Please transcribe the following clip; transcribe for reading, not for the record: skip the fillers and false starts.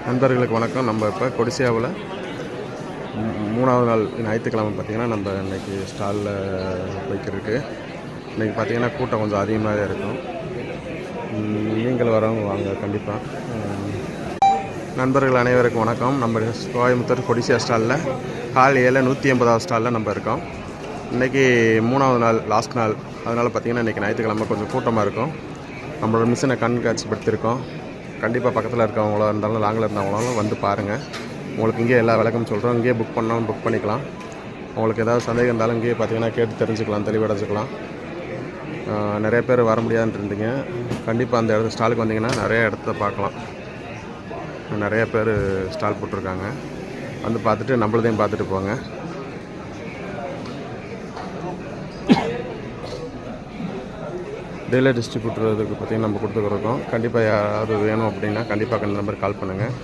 நண்பர்களுக்கு வணக்கம். நம்ம இப்போ கொடிசியாவில் 3வது நாள் ஞாயிற்றுக்கிழமை பார்த்திங்கன்னா நம்ம இன்றைக்கி ஸ்டாலில் போய்க்கிருக்கு. இன்றைக்கி பார்த்திங்கன்னா கூட்டம் கொஞ்சம் அதிகமாகவே இருக்கும். நீங்கள் வரவங்க வாங்க கண்டிப்பாக. நண்பர்கள் அனைவருக்கும் வணக்கம். நம்ம கோயம்புத்தூர் கொடிசியா ஸ்டாலில் காலை 150வது ஸ்டாலில் நம்ம இருக்கோம். இன்றைக்கி 3வது நாள் லாஸ்ட் நாள். அதனால் பார்த்திங்கன்னா இன்றைக்கி ஞாயிற்றுக்கிழமை கொஞ்சம் கூட்டமாக இருக்கும். நம்மளோட மிஷினை கண்காட்சிப்படுத்தியிருக்கோம். கண்டிப்பாக பக்கத்தில் இருக்கவங்களோ இருந்தாலும் லாங்கில் இருந்தவங்களாலும் வந்து பாருங்கள். உங்களுக்கு இங்கே எல்லா விளக்கமும் சொல்கிறோம். இங்கேயே புக் பண்ணாலும் புக் பண்ணிக்கலாம். உங்களுக்கு ஏதாவது சந்தேகம் இருந்தாலும் இங்கேயே பார்த்தீங்கன்னா கேட்டு தெரிஞ்சுக்கலாம், தெளிவடைஞ்சிக்கலாம். நிறைய பேர் வர முடியாதுன்னு இருந்தீங்க. கண்டிப்பாக அந்த இடத்து ஸ்டாலுக்கு வந்தீங்கன்னா நிறைய இடத்த பார்க்கலாம். நிறைய பேர் ஸ்டால் போட்டிருக்காங்க. வந்து பார்த்துட்டு நம்மளதையும் பார்த்துட்டு போங்க. டீலர் டிஸ்ட்ரிபியூட்டர் இதுக்கு பார்த்திங்கன்னா நம்ம கொடுத்துருக்கோம். கண்டிப்பாக யாராவது வேணும் அப்படின்னா கண்டிப்பாக அந்த நம்பருக்கு கால் பண்ணுங்கள்.